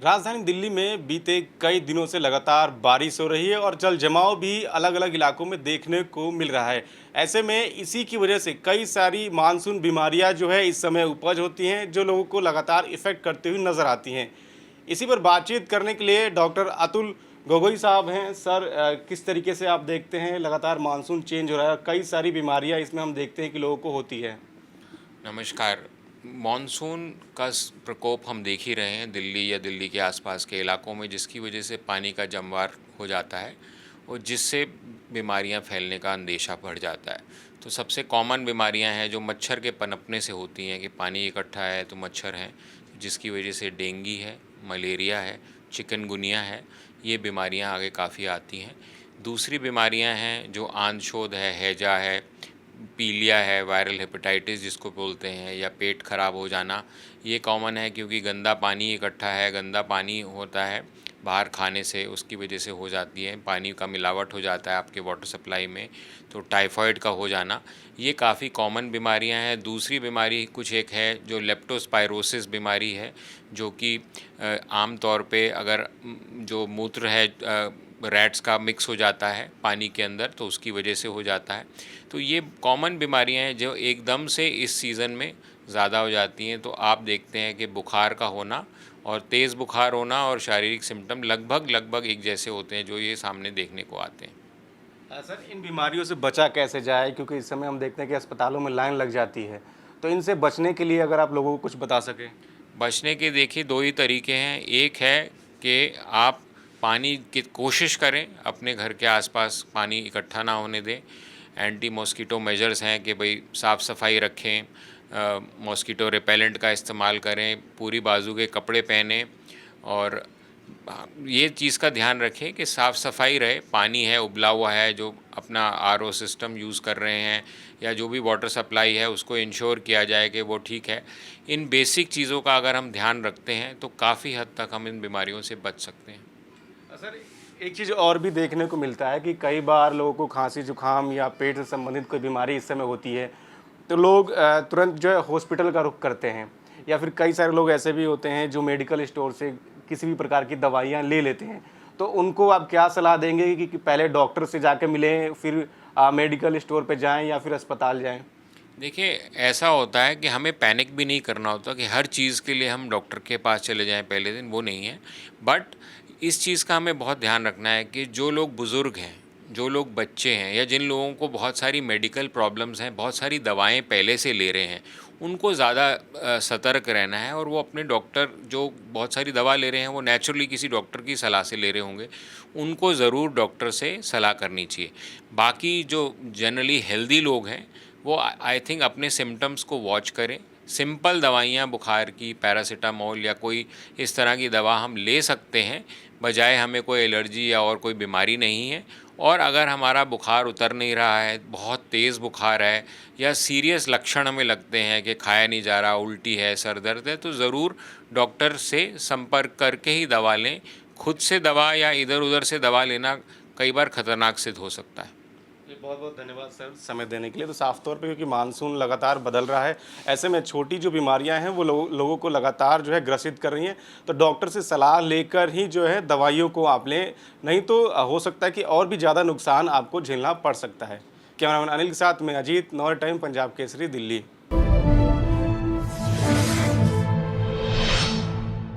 राजधानी दिल्ली में बीते कई दिनों से लगातार बारिश हो रही है और जल जमाव भी अलग अलग इलाकों में देखने को मिल रहा है। ऐसे में इसी की वजह से कई सारी मानसून बीमारियां जो है इस समय उपज होती हैं, जो लोगों को लगातार इफेक्ट करती हुई नजर आती हैं। इसी पर बातचीत करने के लिए डॉक्टर अतुल गोगोई साहब हैं। सर, किस तरीके से आप देखते हैं लगातार मानसून चेंज हो रहा है, कई सारी बीमारियाँ इसमें हम देखते हैं कि लोगों को होती है। नमस्कार। मॉनसून का प्रकोप हम देख ही रहे हैं दिल्ली या दिल्ली के आसपास के इलाकों में, जिसकी वजह से पानी का जमवार हो जाता है और जिससे बीमारियां फैलने का अंदेशा बढ़ जाता है। तो सबसे कॉमन बीमारियां हैं जो मच्छर के पनपने से होती हैं कि पानी इकट्ठा है तो मच्छर हैं, जिसकी वजह से डेंगू है, मलेरिया है, चिकनगुनिया है। ये बीमारियां आगे काफ़ी आती हैं। दूसरी बीमारियां हैं जो आंतशोथ है, हैजा है, पीलिया है, वायरल हेपेटाइटिस जिसको बोलते हैं, या पेट खराब हो जाना। ये कॉमन है क्योंकि गंदा पानी इकट्ठा है, गंदा पानी होता है बाहर खाने से, उसकी वजह से हो जाती है। पानी का मिलावट हो जाता है आपके वाटर सप्लाई में, तो टाइफाइड का हो जाना। ये काफ़ी कॉमन बीमारियां हैं। दूसरी बीमारी कुछ एक है जो लेप्टोस्पायरोसिस बीमारी है, जो कि आम तौर पे अगर जो मूत्र है रैट्स का मिक्स हो जाता है पानी के अंदर, तो उसकी वजह से हो जाता है। तो ये कॉमन बीमारियां हैं जो एकदम से इस सीज़न में ज़्यादा हो जाती हैं। तो आप देखते हैं कि बुखार का होना और तेज़ बुखार होना और शारीरिक सिम्टम लगभग एक जैसे होते हैं, जो ये सामने देखने को आते हैं। सर, इन बीमारियों से बचा कैसे जाए, क्योंकि इस समय हम देखते हैं कि अस्पतालों में लाइन लग जाती है, तो इनसे बचने के लिए अगर आप लोगों को कुछ बता सकें। बचने के देखिए दो ही तरीके हैं। एक है कि आप पानी की कोशिश करें, अपने घर के आसपास पानी इकट्ठा ना होने दें। एंटी मॉस्किटो मेजर्स हैं कि भाई साफ़ सफाई रखें, मॉस्किटो रिपेलेंट का इस्तेमाल करें, पूरी बाजू के कपड़े पहनें और ये चीज़ का ध्यान रखें कि साफ़ सफाई रहे। पानी है उबला हुआ है, जो अपना आरओ सिस्टम यूज़ कर रहे हैं या जो भी वाटर सप्लाई है उसको इंश्योर किया जाए कि वो ठीक है। इन बेसिक चीज़ों का अगर हम ध्यान रखते हैं तो काफ़ी हद तक हम इन बीमारियों से बच सकते हैं। सर, एक चीज़ और भी देखने को मिलता है कि कई बार लोगों को खांसी जुकाम या पेट से संबंधित कोई बीमारी इस समय होती है, तो लोग तुरंत जो है हॉस्पिटल का रुख करते हैं, या फिर कई सारे लोग ऐसे भी होते हैं जो मेडिकल स्टोर से किसी भी प्रकार की दवाइयाँ ले लेते हैं। तो उनको आप क्या सलाह देंगे कि पहले डॉक्टर से जाके मिलें, फिर मेडिकल स्टोर पे जाएं या फिर अस्पताल जाएं? देखिए, ऐसा होता है कि हमें पैनिक भी नहीं करना होता कि हर चीज़ के लिए हम डॉक्टर के पास चले जाएं पहले दिन, वो नहीं है। बट इस चीज़ का हमें बहुत ध्यान रखना है कि जो लोग बुज़ुर्ग हैं, जो लोग बच्चे हैं, या जिन लोगों को बहुत सारी मेडिकल प्रॉब्लम्स हैं, बहुत सारी दवाएं पहले से ले रहे हैं, उनको ज़्यादा सतर्क रहना है। और वो अपने डॉक्टर, जो बहुत सारी दवा ले रहे हैं, वो नेचुरली किसी डॉक्टर की सलाह से ले रहे होंगे, उनको ज़रूर डॉक्टर से सलाह करनी चाहिए। बाकी जो जनरली हेल्दी लोग हैं वो आई थिंक अपने सिम्टम्स को वॉच करें। सिंपल दवाइयाँ बुखार की, पैरासीटामोल या कोई इस तरह की दवा हम ले सकते हैं, बजाय हमें कोई एलर्जी या और कोई बीमारी नहीं है। और अगर हमारा बुखार उतर नहीं रहा है, बहुत तेज़ बुखार है या सीरियस लक्षण हमें लगते हैं कि खाया नहीं जा रहा, उल्टी है, सर दर्द है, तो ज़रूर डॉक्टर से संपर्क करके ही दवा लें। खुद से दवा या इधर उधर से दवा लेना कई बार ख़तरनाक सिद्ध हो सकता है। जी, बहुत बहुत धन्यवाद सर समय देने के लिए। तो साफ तौर पे क्योंकि मानसून लगातार बदल रहा है, ऐसे में छोटी जो बीमारियां हैं वो लोगों को लगातार जो है ग्रसित कर रही हैं, तो डॉक्टर से सलाह लेकर ही जो है दवाइयों को आप लें, नहीं तो हो सकता है कि और भी ज़्यादा नुकसान आपको झेलना पड़ सकता है। कैमरामैन अनिल के साथ मैं अजीत, नॉर टाइम, पंजाब केसरी, दिल्ली।